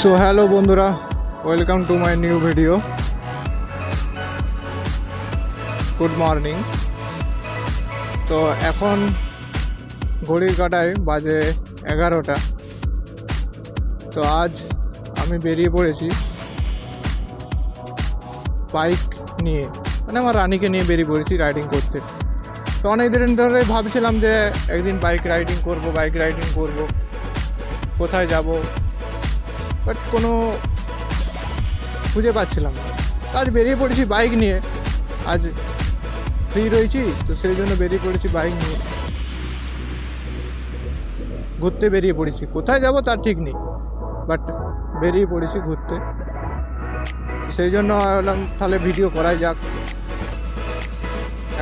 So hello বন্ধুরা, welcome to my new video. Good morning. তো এখন ঘড়ির কাঁটায় বাজে 11টা। তো আজ আমি বেরিয়ে পড়েছি বাইক নিয়ে, মানে আমার রানিকে নিয়ে বেরিয়ে পড়েছি রাইডিং করতে। তো অনেক দিন ধরে ভাবছিলাম যে একদিন বাইক রাইডিং করব, কোথায় যাব, বাট কোনো খুঁজে পাচ্ছিলাম না। আজ বেরিয়ে পড়েছি বাইক নিয়ে, আজ ফ্রি রয়েছি তো সেই জন্য বেরিয়ে পড়েছি বাইক নিয়ে, ঘুরতে বেরিয়ে পড়েছি। কোথায় যাব তার ঠিক নেই, বাট বেরিয়ে পড়েছি ঘুরতে। সেই জন্য ভাবলাম তাহলে ভিডিও করাই যাক।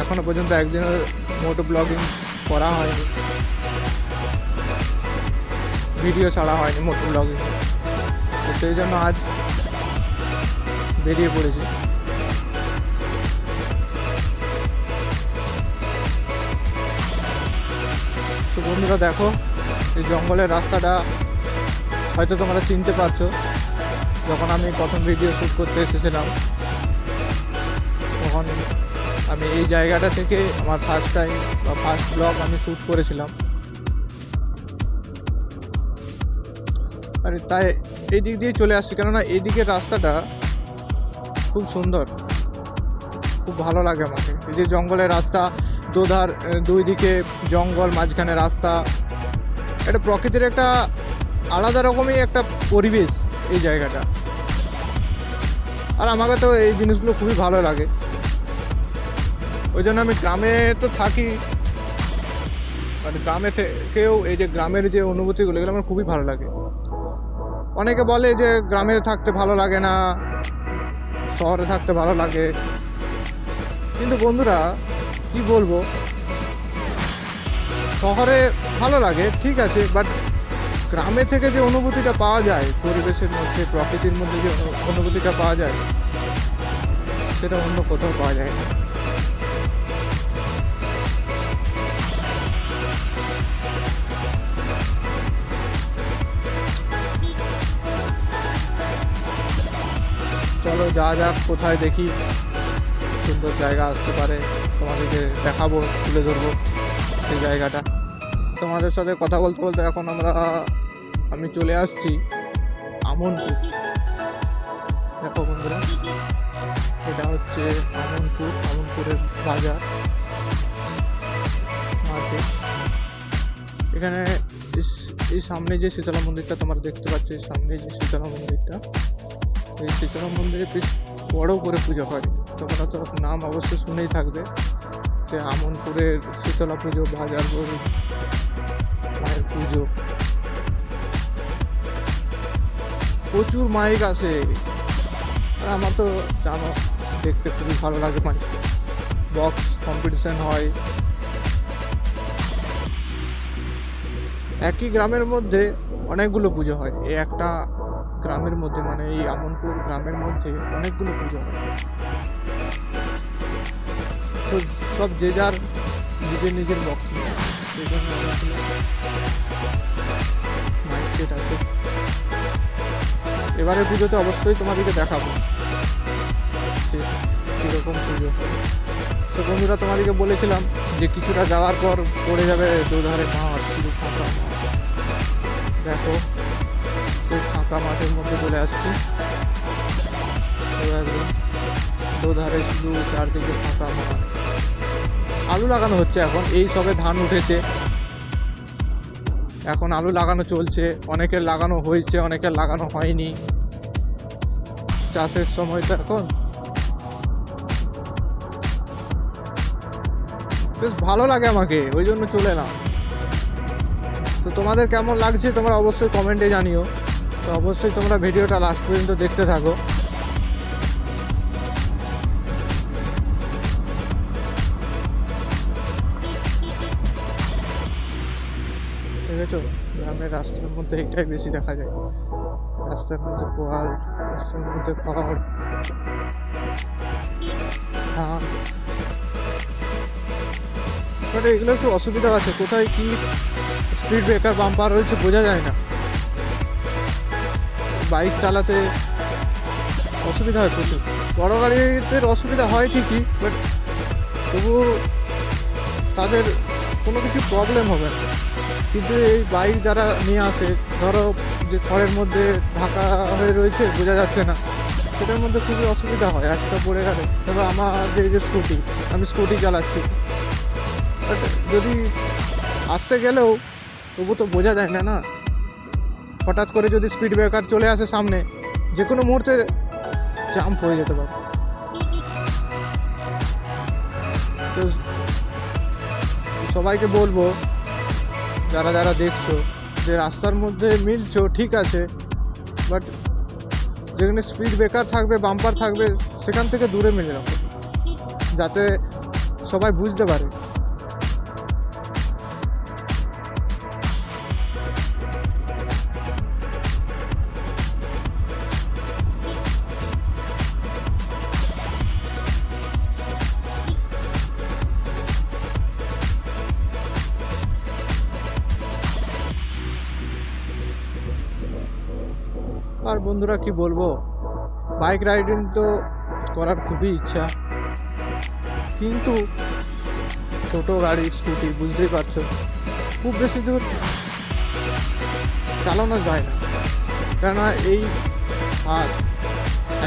এখনো পর্যন্ত একদিনও মোটো ব্লগিং করা হয়নি, ভিডিও ছাড়া হয়নি মোটো ব্লগিং। তো সেই জন্য আজ বেরিয়ে পড়েছি। তো বন্ধুরা দেখো, এই জঙ্গলের রাস্তাটা হয়তো তোমরা চিনতে পারছো। যখন আমি প্রথম ভিডিও শ্যুট করতে এসেছিলাম তখন আমি এই জায়গাটা থেকে আমার ফার্স্ট টাইম বা ফার্স্ট ব্লগ আমি শ্যুট করেছিলাম। আর তাই এই দিক দিয়ে চলে আসছি, কেননা এইদিকের রাস্তাটা খুব সুন্দর, খুব ভালো লাগে আমাকে। এই যে জঙ্গলের রাস্তা, দুই দিকে জঙ্গল, মাঝখানে রাস্তা, এটা প্রকৃতির একটা আলাদা রকমই একটা পরিবেশ এই জায়গাটা। আর আমাকে তো এই জিনিসগুলো খুবই ভালো লাগে। ওই জন্য আমি গ্রামে তো থাকি, মানে গ্রামে থেকেও এই যে গ্রামের যে অনুভূতিগুলো, এগুলো আমার খুবই ভালো লাগে। অনেকে বলে যে গ্রামে থাকতে ভালো লাগে না, শহরে থাকতে ভালো লাগে। কিন্তু বন্ধুরা কি বলবো, শহরে ভালো লাগে ঠিক আছে, বাট গ্রামে থেকে যে অনুভূতিটা পাওয়া যায়, পরিবেশের মধ্যে, প্রকৃতির মধ্যে যে অনুভূতিটা পাওয়া যায়, সেটা অন্য কোথাও পাওয়া যায় না। চলো যা যাক, কোথায় দেখি সুন্দর জায়গা আসতে পারে, তোমাদেরকে দেখাবো, তুলে ধরবো সেই জায়গাটা। তোমাদের সাথে কথা বলতে বলতে এখন আমি চলে আসছি আমনপুর। দেখো বন্ধুরা, এটা হচ্ছে আমনপুরের বাজার মার্কেট। এখানে এই সামনে যে শীতলা মন্দিরটা তোমরা দেখতে পাচ্ছ, এই সামনে যে শীতলা মন্দিরটা, এই শীতলা মন্দিরে বেশ বড় করে পুজো হয়। তোমরা তো নাম অবশ্যই শুনেই থাকবে যে আমনপুরের শীতলা পুজো, বাজার মায়ের পুজো। প্রচুর মাইক আসে, আর আমার তো জানো দেখতে খুবই ভালো লাগে। মানে বক্স কম্পিটিশন হয়। একই গ্রামের মধ্যে অনেকগুলো পুজো হয়, এই একটা গ্রামের মধ্যে, মানে এই আমনপুর গ্রামের মধ্যে অনেকগুলো পুজো হয়। তো সব যে যার নিজের বক্স নিয়ে, সেই জন্য অনেকগুলো মাইক সেট আছে। এবারে পুজোতে অবশ্যই তোমাদেরকে দেখাবো কীরকম পুজো হয়। তো বন্ধুরা, তোমাদেরকে বলেছিলাম যে কিছুটা যাওয়ার পর পড়ে যাবে দুধারে মাঠ, শুধু ফাঁকা মাঠ। দেখো সেই ফাঁকা মাঠের মধ্যে চলে আসছি, একদম দুধারে শুধু চারদিকে ফাঁকা মাঠ। আলু লাগানো হচ্ছে এখন, এই সবে ধান উঠেছে, এখন আলু লাগানো চলছে। অনেকের লাগানো হয়েছে, অনেকের লাগানো হয়নি। চাষের সময় তো এখন। বেশ ভালো লাগে আমাকে, ওই জন্য চলে এলাম। তো তোমাদের কেমন লাগছে তোমরা অবশ্যই কমেন্টে জানিও। তো অবশ্যই তোমরা ভিডিওটা লাস্ট পর্যন্ত দেখতে থাকো। দেখেছো, গ্রামের রাস্তার মধ্যে এটাই বেশি দেখা যায়। রাস্তার মধ্যে পোয়াল, রাস্তার মধ্যে খড়, ধান। বাট এগুলো একটু অসুবিধা আছে, কোথায় কি স্পিড ব্রেকার বাম্পার রয়েছে বোঝা যায় না। বাইক চালাতে অসুবিধা হয় প্রচুর। বড় গাড়িদের অসুবিধা হয় ঠিকই, বাট তবু তাদের কোনো কিছু প্রবলেম হবে না। কিন্তু এই বাইক যারা নিয়ে আসে, ধরো যে খড়ের মধ্যে ঢাকা হয়ে রয়েছে, বোঝা যাচ্ছে না, সেটার মধ্যে খুবই অসুবিধা হয়। একটা পড়ে গেলে, ধরো আমার যে স্কুটি, আমি স্কুটি চালাচ্ছি, বাট যদি আসতে গেলেও তবু তো বোঝা যায় না না। হঠাৎ করে যদি স্পিড ব্রেকার চলে আসে সামনে, যে কোনো মুহূর্তে জাম্প হয়ে যেতে পারে। তো সবাইকে বলবো, যারা যারা দেখছো, যে রাস্তার মধ্যে মিলছো ঠিক আছে, বাট যেখানে স্পিড ব্রেকার থাকবে, বাম্পার থাকবে, সেখান থেকে দূরে মিলে রাখো, যাতে সবাই বুঝতে পারে। আর বন্ধুরা কি বলবো, বাইক রাইডিং তো করার খুবই ইচ্ছা, কিন্তু ছোট গাড়ি, স্কুটি, বুঝতেই পারছো, খুব বেশি দূর চালানো যায় না। কেননা এই হাত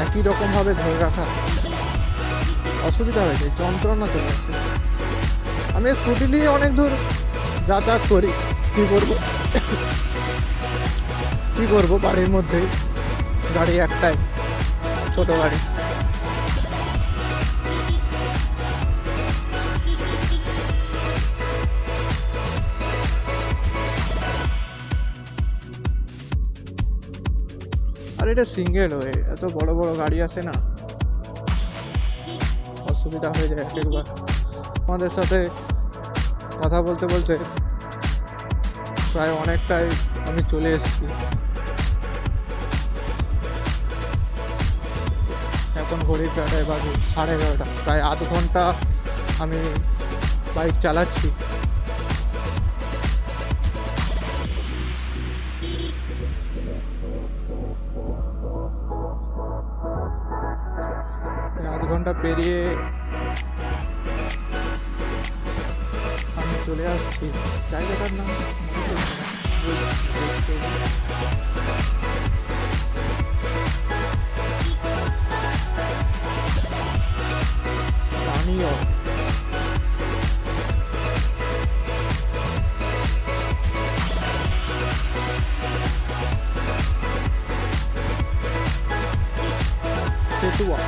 একই রকমভাবে ধরে রাখা অসুবিধা হয়েছে, যন্ত্রণা চলে আসছে। আমি স্কুটি নিয়ে অনেক দূর যাতায়াত করি, কি করবো, বাড়ির মধ্যেই গাড়ি একটাই, ছোট গাড়ি। আর এটা সিঙ্গেল হয়ে এত বড় বড় গাড়ি আসে না, অসুবিধা হয়ে যায় একবার। আমাদের সাথে কথা বলতে বলতে প্রায় অনেকটাই আমি চলে এসেছি। এখন ঘড়ির কাটায় বাজে 11:30, প্রায় আধ ঘন্টা আমি বাইক চালাচ্ছি। আধ ঘন্টা পেরিয়ে আমি চলে আসছি। জায়গাটার নাম পানীয়। খেতুয়া।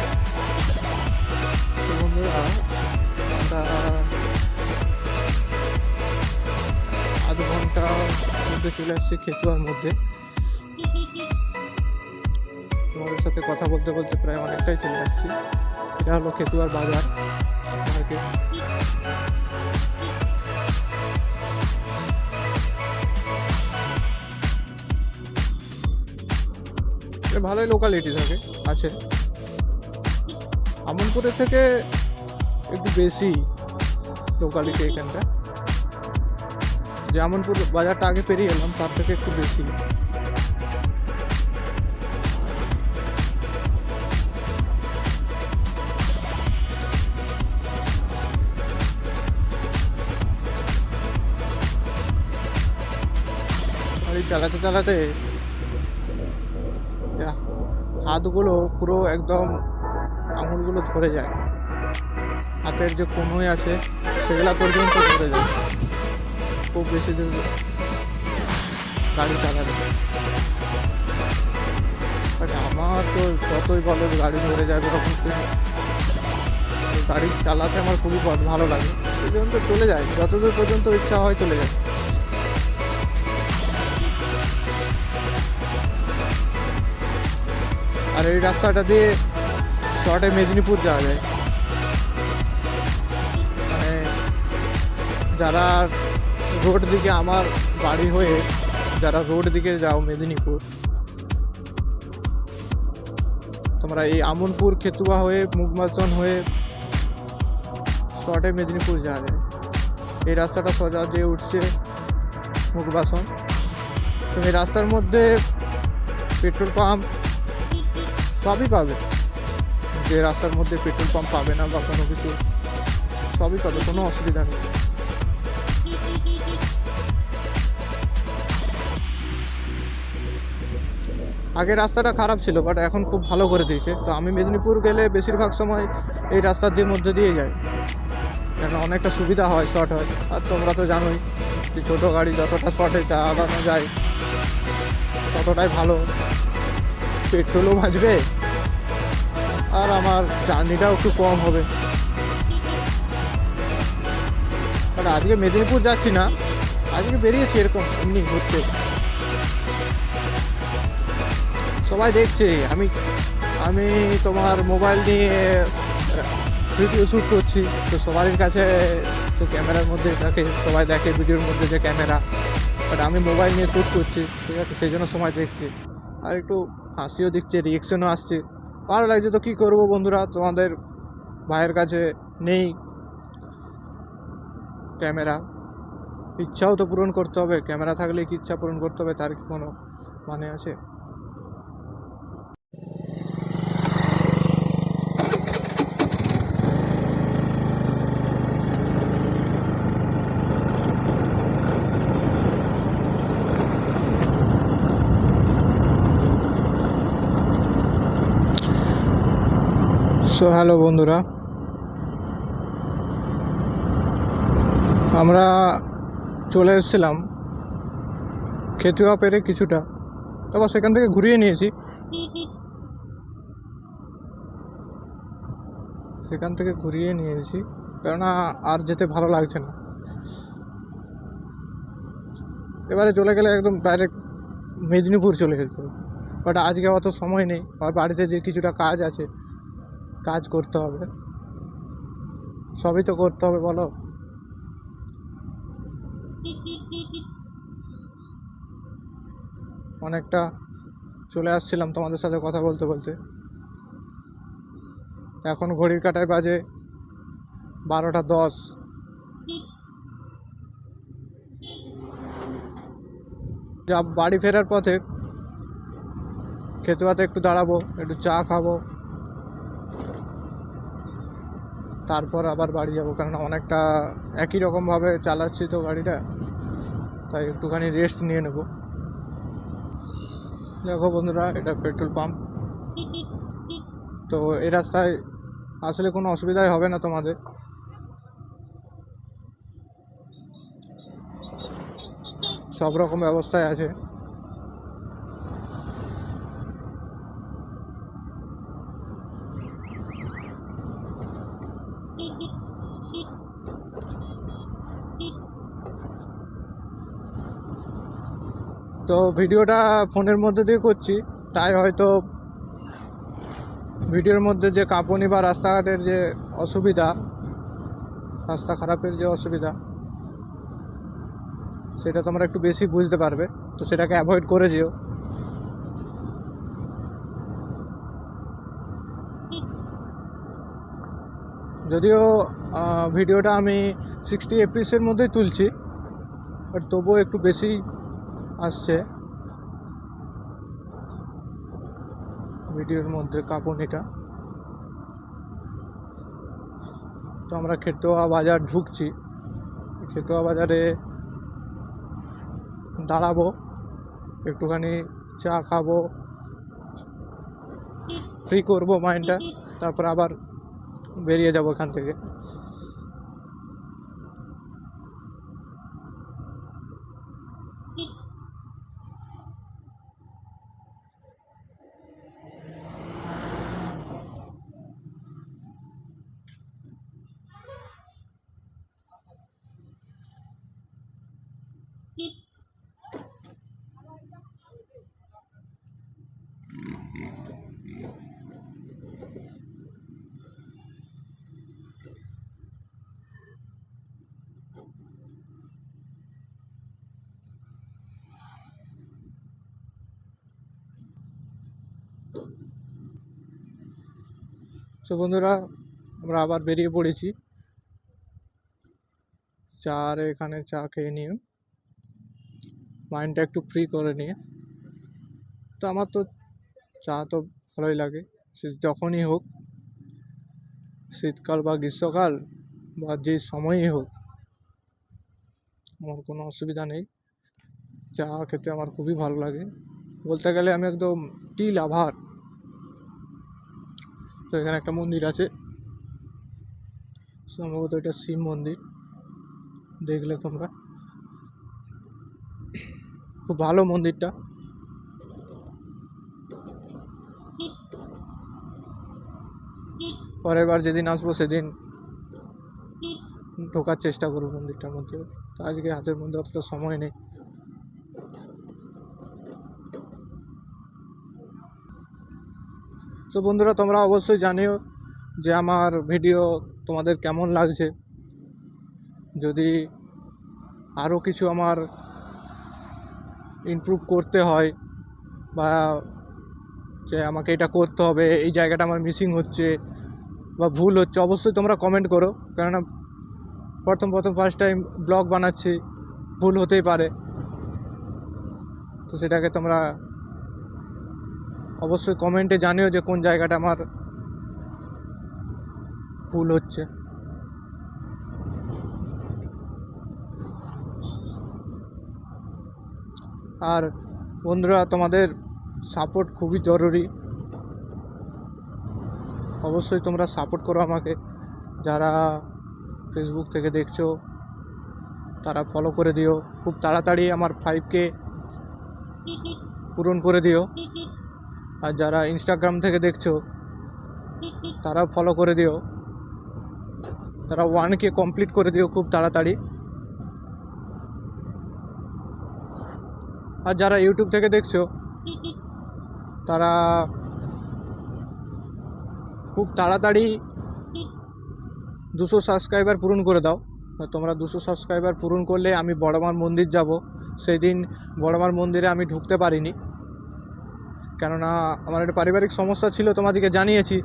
তো বন্ধুরা, আমরা আধ ঘন্টার মধ্যে চলে আসছি খেতুয়ার মধ্যে। তোমাদের সাথে কথা বলতে বলতে প্রায় অনেকটাই চলে আসছি। এটা হলো খেতুয়ার বাজার মার্কেট। ভালোই লোকালিটি থাকে আছে। আমনপুরের থেকে একটু বেশি লোকালিটি এখানটা। যে আমনপুর বাজারটা আগে পেরিয়ে এলাম, তার থেকে একটু বেশি। গাড়ি চালাতে চালাতে হাতগুলো পুরো একদম আঙুলগুলো ধরে যায়, হাতের যে কনুই আছে সেগুলা পর্যন্ত ধরে যায় খুব বেশি দূর গাড়ি চালাতে। বাট আমার তো যতই বলো গাড়ি ধরে যাবে, গাড়ি চালাতে আমার খুবই ভালো লাগে, সেই জন্য চলে যায়, যতদূর পর্যন্ত ইচ্ছা হয় চলে যায়। আর এই রাস্তাটা দিয়ে শর্টে মেদিনীপুর যাওয়া যায়। মানে যারা রোড দিকে, আমার বাড়ি হয়ে যারা রোড দিকে যাও মেদিনীপুর, তোমরা এই আমনপুর, খেতুয়া হয়ে, মুগমাসন হয়ে শর্টে মেদিনীপুর যাওয়া যায়। এই রাস্তাটা সোজা দিয়ে উঠছে মুগবাসন। তো এই রাস্তার মধ্যে পেট্রোল পাম্প সবই পাবে, যে রাস্তার মধ্যে পেট্রোল পাম্প পাবে না বা কোনো কিছু, সবই পাবে, কোনো অসুবিধা নেই। আগে রাস্তাটা খারাপ ছিল, বাট এখন খুব ভালো করে দিয়েছে। তো আমি মেদিনীপুর গেলে বেশিরভাগ সময় এই রাস্তার মধ্যে দিয়ে যাই, কেন অনেকটা সুবিধা হয়, শর্ট হয়। আর তোমরা তো জানোই যে ছোটো গাড়ি যতটা শর্টে চালানো যায় ততটাই ভালো, পেট্রোলও বাঁচবে আর আমার জার্নিটাও একটু কম হবে। বাট আজকে মেদিনীপুর যাচ্ছি না, আজকে বেরিয়েছি এরকম এমনি ঘুরতে। সবাই দেখছে আমি আমি তোমার মোবাইল নিয়ে ভিডিও শ্যুট করছি, তো সবারই কাছে তো ক্যামেরার মধ্যে থাকে, সবাই দেখে ভিডিওর মধ্যে যে ক্যামেরা, বাট আমি মোবাইল নিয়ে শ্যুট করছি, ঠিক আছে, সেই জন্য সময় দেখছি। আর একটু হাসিও দিচ্ছে, রিয়েকশনও আসছে, ভালো লাগছে। তো কী করবো বন্ধুরা, তোমাদের ভাইয়ের কাছে নেই ক্যামেরা, ইচ্ছাও তো পূরণ করতে হবে, ক্যামেরা থাকলে কি ইচ্ছা পূরণ করতে হবে তার কি কোনো মানে আছে? সো হ্যালো বন্ধুরা, আমরা চলে এসেছিলাম খেতুয়া পেরে কিছুটা, তারপর সেখান থেকে ঘুরিয়ে নিয়েছি, কেননা আর যেতে ভালো লাগছে না। এবারে চলে গেলে একদম ডাইরেক্ট মেদিনীপুর চলে যেতে হবে, বাট আজকে অত সময় নেই, আর বাড়িতে যে কিছুটা কাজ আছে, কাজ করতে হবে, সবই তো করতে হবে বলো। অনেকটা চলে আসছিলাম তোমাদের সাথে কথা বলতে বলতে, এখন ঘড়ির কাঁটায় বাজে 12টা 10। যা বাড়ি ফেরার পথে খেতুয়াতে একটু দাঁড়াবো, একটু চা খাবো, তারপর আবার বাড়ি যাবো, কারণ অনেকটা একই রকমভাবে চালাচ্ছি তো গাড়িটা, তাই একটুখানি রেস্ট নিয়ে নেব। দেখো বন্ধুরা, এটা পেট্রোল পাম্প, তো এই রাস্তায় আসলে কোনো অসুবিধাই হবে না তোমাদের। সব রকম ব্যবস্থায় আছে। তো ভিডিওটা ফোনের মধ্যে দিয়ে করছি, তাই হয়তো ভিডিওর মধ্যে যে কাঁপুনি বা রাস্তাঘাটের যে অসুবিধা, রাস্তা খারাপের যে অসুবিধা, সেটা তোমরা একটু বেশি বুঝতে পারবে, তো সেটাকে অ্যাভয়েড করে যেও। যদিও ভিডিওটা আমি 60 FPS-এর মধ্যেই তুলছি, বাট তবুও একটু বেশি আসছে ভিডিওর মধ্যে কাঁপুনিটা। তো আমরা খেতুয়া বাজার ঢুকছি, খেতুয়া বাজারে দাঁড়াবো, একটুখানি চা খাবো, ফ্রি করবো মাইন্ডটা, তারপর আবার বেরিয়ে যাবো এখান থেকে। তো বন্ধুরা, আমরা আবার বেরিয়ে পড়েছি, এখানে চা খেয়ে নিয়ে মাইন্ডটা একটু ফ্রি করে নিয়ে তো আমার তো চা তো ভালোই লাগে, সে যখনই হোক, শীতকাল বা গ্রীষ্মকাল বা যে সময়ই হোক, আমার কোনো অসুবিধা নেই। চা খেতে আমার খুবই ভালো লাগে, বলতে গেলে আমি একদম টি লাভার। তো এখানে একটা মন্দির আছে, সম্ভবত এটা শিব মন্দির, দেখলে তোমরা, খুব ভালো মন্দিরটা। পরের বার যেদিন আসবো সেদিন ঢোকার চেষ্টা করবো মন্দিরটার মধ্যে, তো আজকে হাতের মধ্যে অতটা সময় নেই। তো বন্ধুরা, তোমরা অবশ্যই জানিও যে আমার ভিডিও তোমাদের কেমন লাগছে। যদি আরও কিছু আমার ইমপ্রুভ করতে হয়, বা যে আমাকে এটা করতে হবে, এই জায়গাটা আমার মিসিং হচ্ছে বা ভুল হচ্ছে, অবশ্যই তোমরা কমেন্ট করো। কেননা প্রথম ফার্স্ট টাইম ব্লগ বানাচ্ছি, ভুল হতেই পারে। তো সেটাকে তোমরা অবশ্যই কমেন্টে জানিও যে কোন জায়গাটা আমার ভুল হচ্ছে। আর বন্ধুরা, তোমাদের সাপোর্ট খুবই জরুরি, অবশ্যই তোমরা সাপোর্ট করো আমাকে। যারা ফেসবুক থেকে দেখছো তারা ফলো করে দিও, খুব তাড়াতাড়ি আমার 5K পূরণ করে দিও। আর যারা ইনস্টাগ্রাম থেকে দেখছো তারাও ফলো করে দিও, তারা 1K কমপ্লিট করে দিও খুব তাড়াতাড়ি। আর যারা ইউটিউব থেকে দেখছো তারা খুব তাড়াতাড়ি 200 সাবস্ক্রাইবার পূরণ করে দাও। তোমরা 200 সাবস্ক্রাইবার পূরণ করলে আমি বড়মার মন্দির যাব। সেই দিন বড়মার মন্দিরে আমি ঢুকতে পারিনি, কেননা আমার একটা পারিবারিক সমস্যা ছিল, তোমাদেরকে জানিয়েছি।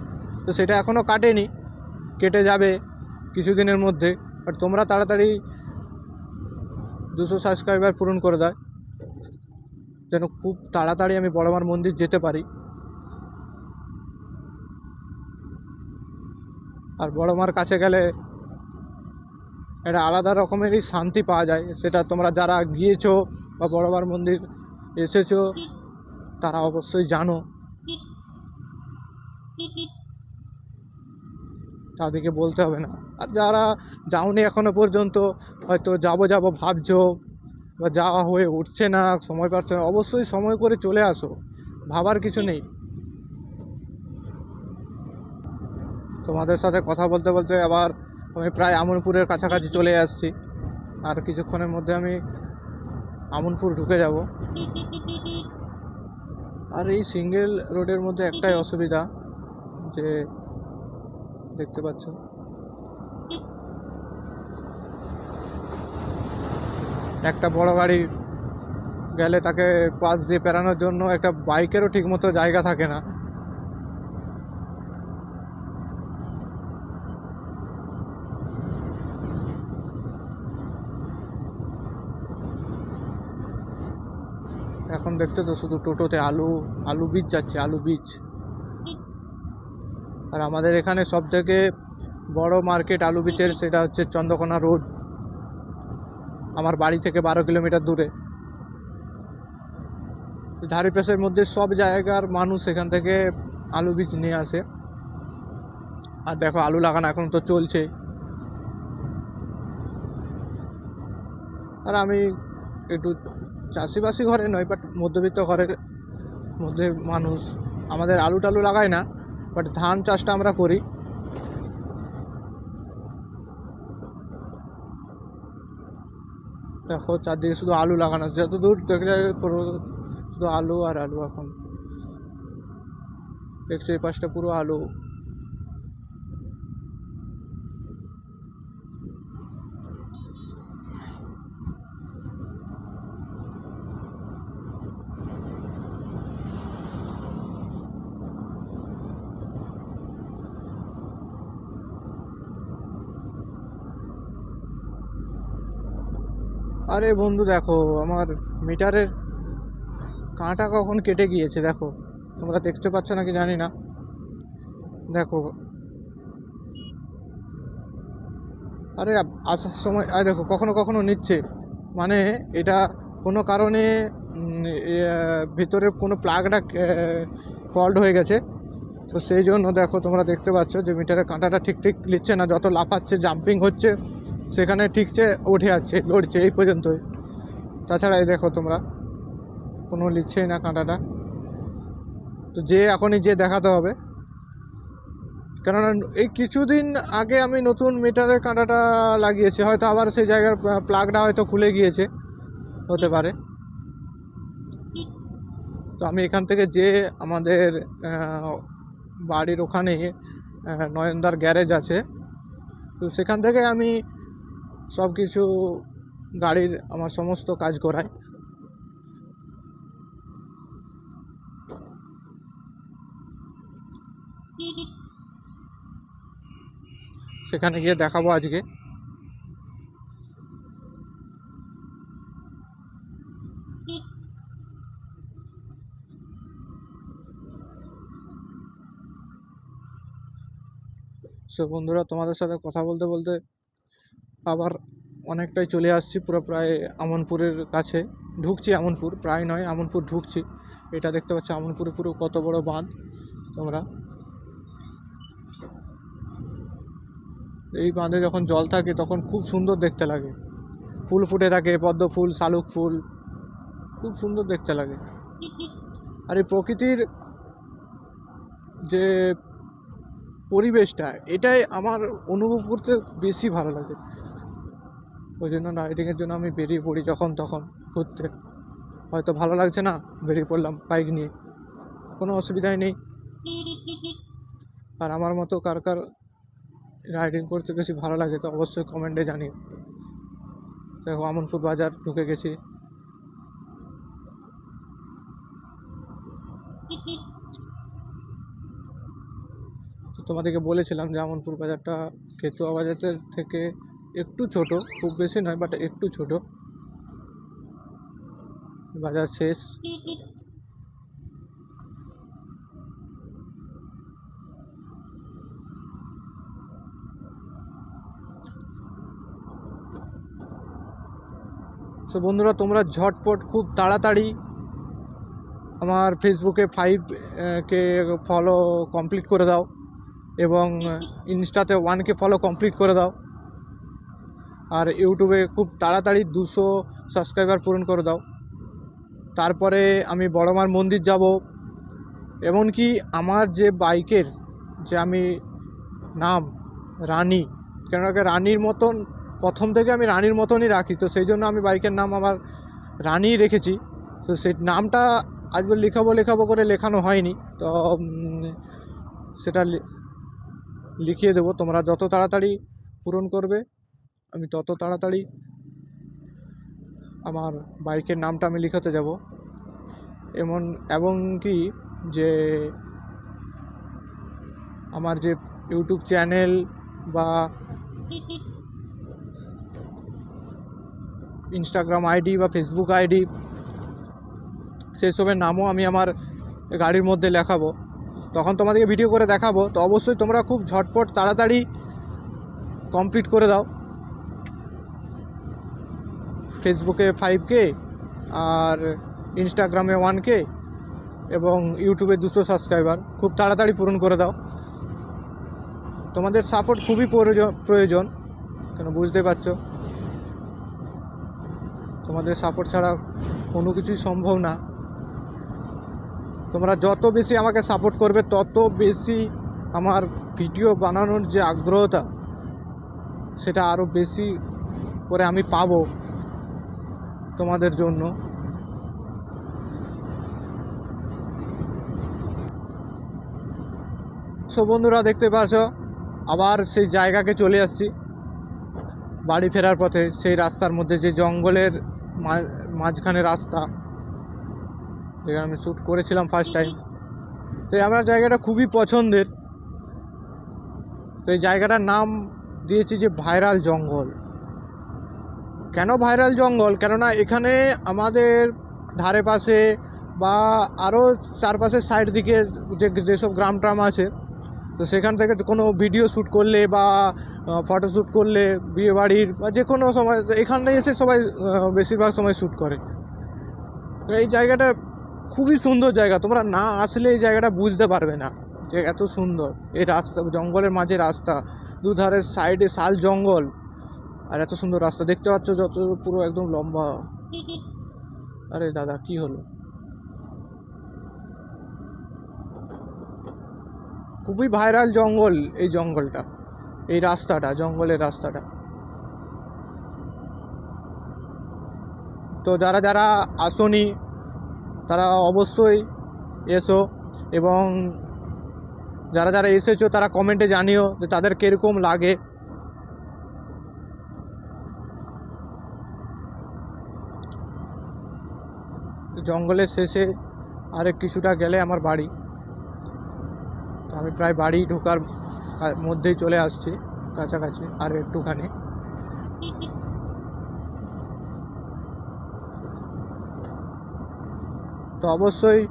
তো সেটা এখনও কাটেনি, কেটে যাবে কিছুদিনের মধ্যে। বাট তোমরা তাড়াতাড়ি 200 সাবস্ক্রাইবার পূরণ করে দাও, যেন খুব তাড়াতাড়ি আমি বড়মার মন্দির যেতে পারি। আর বড়মার কাছে গেলে একটা আলাদা রকমেরই শান্তি পাওয়া যায়, সেটা তোমরা যারা গিয়েছো বা বড়মার মন্দির এসেছো তারা অবশ্যই জানো, তাদেরকে বলতে হবে না। আর যারা যাওনি এখনো পর্যন্ত, হয়তো যাবো ভাবছো বা যাওয়া হয়ে উঠছে না, সময় পাচ্ছে না, অবশ্যই সময় করে চলে আসো, ভাবার কিছু নেই। তোমাদের সাথে কথা বলতে বলতে আবার আমি প্রায় আমনপুরের কাছাকাছি চলে আসছি, আর কিছুক্ষণের মধ্যে আমি আমনপুর ঢুকে যাব। আর এই সিঙ্গেল রোডের মধ্যে একটাই অসুবিধা, যে দেখতে পাচ্ছ একটা বড় গাড়ি গেলে তাকে পাশ দিয়ে পেরানোর জন্য একটা বাইকেরও ঠিকমতো জায়গা থাকে না। এখন দেখছো তো শুধু টোটোতে আলু বীজ যাচ্ছে, আলু বীজ। আর আমাদের এখানে সব থেকে বড় মার্কেট আলু বীজের, সেটা হচ্ছে চন্দ্রকোনা রোড, আমার বাড়ি থেকে 12 কিলোমিটার দূরে। ধারিপাশের মধ্যে সব জায়গার মানুষ এখান থেকে আলু বীজ নিয়ে আসে। আর দেখো আলু লাগানো এখন তো চলছে। আর আমি একটু চাষিবাসী ঘরে নয়, বাট মধ্যবিত্ত ঘরের মধ্যে মানুষ। আমাদের আলু টালু লাগাই না, বাট ধান চাষটা আমরা করি। দেখো চারদিকে শুধু আলু লাগানো, যত দূর দেখলে পুরো শুধু আলু আর আলু। এখন দেখছো এই পাশটা পুরো আলু। আরে বন্ধু দেখো, আমার মিটারের কাঁটা কখন কেটে গিয়েছে দেখো, তোমরা দেখতে পাচ্ছ নাকি জানি না। দেখো আরে আসার সময় দেখো কখনো কখনো নিচ্ছে, মানে এটা কোনো কারণে ভিতরে কোনো প্লাগটা ফল্ট হয়ে গেছে। তো সেই জন্য দেখো তোমরা দেখতে পাচ্ছ যে মিটারের কাঁটাটা ঠিক নিচ্ছে না, যত লাফাচ্ছে জাম্পিং হচ্ছে সেখানে ঠিকছে উঠে যাচ্ছে, লড়ছে এই পর্যন্তই। তাছাড়া এই দেখো তোমরা কোনো লিখছেই না কাঁটাটা। তো এখনই দেখাতে হবে, কেননা এই কিছুদিন আগে আমি নতুন মিটারের কাঁটাটা লাগিয়েছি, হয়তো আবার সেই জায়গার প্লাগটা হয়তো খুলে গিয়েছে, হতে পারে। তো আমি এখান থেকে আমাদের বাড়ির ওখানে নয়নদার গ্যারেজ আছে, তো সেখান থেকে আমি সব কিছু গাড়ির আমার সমস্ত কাজ করাই। সেখানে গিয়ে দেখাবো আজকে। সো বন্ধুরা, তোমাদের সাথে কথা বলতে বলতে আবার অনেকটাই চলে আসছি, পুরো প্রায় আমনপুরের কাছে ঢুকছি। আমনপুর প্রায় নয়, আমনপুর ঢুকছি। এটা দেখতে পাচ্ছ আমনপুরে পুরো কত বড় বাঁধ। তোমরা এই বাঁধে যখন জল থাকে তখন খুব সুন্দর দেখতে লাগে, ফুল ফুটে থাকে, পদ্ম ফুল, শালুক ফুল, খুব সুন্দর দেখতে লাগে। আর এই প্রকৃতির যে পরিবেশটা, এটাই আমার অনুভব করতে বেশি ভালো লাগে। ওই জন্য রাইডিংয়ের জন্য আমি বেরিয়ে পড়ি যখন তখন ঘুরতে। হয়তো ভালো লাগছে না, বেরিয়ে পড়লাম বাইক নিয়ে, কোনো অসুবিধাই নেই। আর আমার মতো কার কার রাইডিং করতে বেশি ভালো লাগে তো অবশ্যই কমেন্টে জানিও। দেখো আমনপুর বাজার ঢুকে গেছি। তোমাদেরকে বলেছিলাম যে আমনপুর বাজারটা খেতুয়া বাজারের থেকে একটু ছোট, খুব বেশি নয় বাট একটু ছোট। বাজার শেষ। সো বন্ধুরা, তোমরা ঝটপট খুব তাড়াতাড়ি আমার ফেসবুকে 5K ফলো কমপ্লিট করে দাও এবং ইনস্টাতে 1K ফলো কমপ্লিট করে দাও। আর ইউটিউবে খুব তাড়াতাড়ি 200 সাবস্ক্রাইবার পূরণ করে দাও। তারপরে আমি বড়মার মন্দির যাব। এমনকি আমার যে বাইকের যে আমি নাম রানী, কেন রানীর মতন প্রথম থেকে আমি রানীর মতনই রাখি, তো সেই জন্য আমি বাইকের নাম আমার রানী রেখেছি। তো সেই নামটা আজকে লেখাবো করে লেখানো হয়নি, তো সেটা লিখিয়ে দেবো। তোমরা যত তাড়াতাড়ি পূরণ করবে আমি তত তাড়াতাড়ি আমার বাইকের নামটা আমি লিখাতে যাব। এবং কি যে আমার যে ইউটিউব চ্যানেল বা ইনস্টাগ্রাম আইডি বা ফেসবুক আইডি, সেসবের নামও আমি আমার গাড়ির মধ্যে লেখাবো, তখন তোমাদেরকে ভিডিও করে দেখাবো। তো অবশ্যই তোমরা খুব ঝটপট তাড়াতাড়ি কমপ্লিট করে দাও। ফেসবুকে 5K আর ইনস্টাগ্রামে 1K এবং ইউটিউবে 200 সাবস্ক্রাইবার খুব তাড়াতাড়ি পূরণ করে দাও। তোমাদের সাপোর্ট খুবই প্রয়োজন, কেন বুঝতে পারছো, তোমাদের সাপোর্ট ছাড়া কোনো কিছুই সম্ভব না। তোমরা যত বেশি আমাকে সাপোর্ট করবে তত বেশি আমার ভিডিও বানানোর যে আগ্রহটা সেটা আরও বেশি করে আমি পাবো তোমাদের জন্য। সো বন্ধুরা, দেখতে পাচ্ছ আবার সেই জায়গাকে চলে আসছি। বাড়ি ফেরার পথে সেই রাস্তার মধ্যে যে জঙ্গলের মাঝখানে রাস্তা, যেখানে আমি শ্যুট করেছিলাম ফার্স্ট টাইম। তো আমার জায়গাটা খুবই পছন্দের। তো এই জায়গাটার নাম দিয়েছি যে ভাইরাল জঙ্গল। কেন ভাইরাল জঙ্গল? কেননা এখানে আমাদের ধারে পাশে বা আরও চারপাশের সাইড দিকে যেসব গ্রাম ট্রাম আছে, তো সেখান থেকে কোনো ভিডিও শ্যুট করলে বা ফটো শ্যুট করলে বিয়েবাড়ির বা যে কোনো সময় এখানে এসে সবাই বেশিরভাগ সময় শ্যুট করে। এই জায়গাটা খুবই সুন্দর জায়গা, তোমরা না আসলে এই জায়গাটা বুঝতে পারবে না যে এত সুন্দর। এই রাস্তা, জঙ্গলের মাঝে রাস্তা, দুধারের সাইডে শাল জঙ্গল, আর এত সুন্দর রাস্তা দেখতে পাচ্ছ, যত পুরো একদম লম্বা। আরে দাদা কি হলো? খুবই ভাইরাল জঙ্গল এই জঙ্গলটা, এই রাস্তাটা, জঙ্গলের রাস্তাটা। তো যারা যারা আসোনি তারা অবশ্যই এসো, এবং যারা যারা এসেছো তারা কমেন্টে জানিও যে তাদের কীরকম লাগে। জঙ্গলের শেষে আরেক কিছুটা গেলে আমার বাড়ি, তো আমি প্রায় বাড়ি ঢোকার মধ্যেই চলে আসছি, কাছাকাছি আর একটুখানি। তো অবশ্যই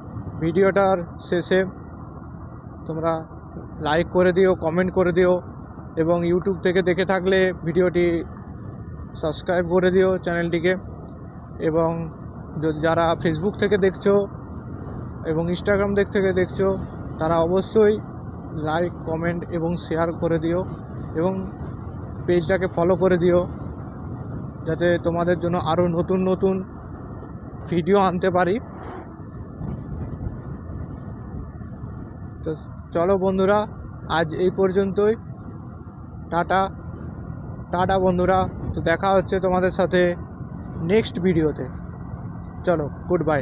ভিডিওটার শেষে তোমরা লাইক করে দিও, কমেন্ট করে দিও, এবং ইউটিউব থেকে দেখে থাকলে ভিডিওটি সাবস্ক্রাইব করে দিও চ্যানেলটিকে, এবং যদি যারা ফেসবুক থেকে দেখছো এবং ইনস্টাগ্রাম থেকে দেখছো তারা অবশ্যই লাইক, কমেন্ট এবং শেয়ার করে দিও, এবং পেজটাকে ফলো করে দিও, যাতে তোমাদের জন্য আরও নতুন নতুন ভিডিও আনতে পারি। তো চলো বন্ধুরা, আজ এই পর্যন্তই। টাটা টাটা বন্ধুরা। তো দেখা হচ্ছে তোমাদের সাথে নেক্সট ভিডিওতে। চলো, গুড বাই।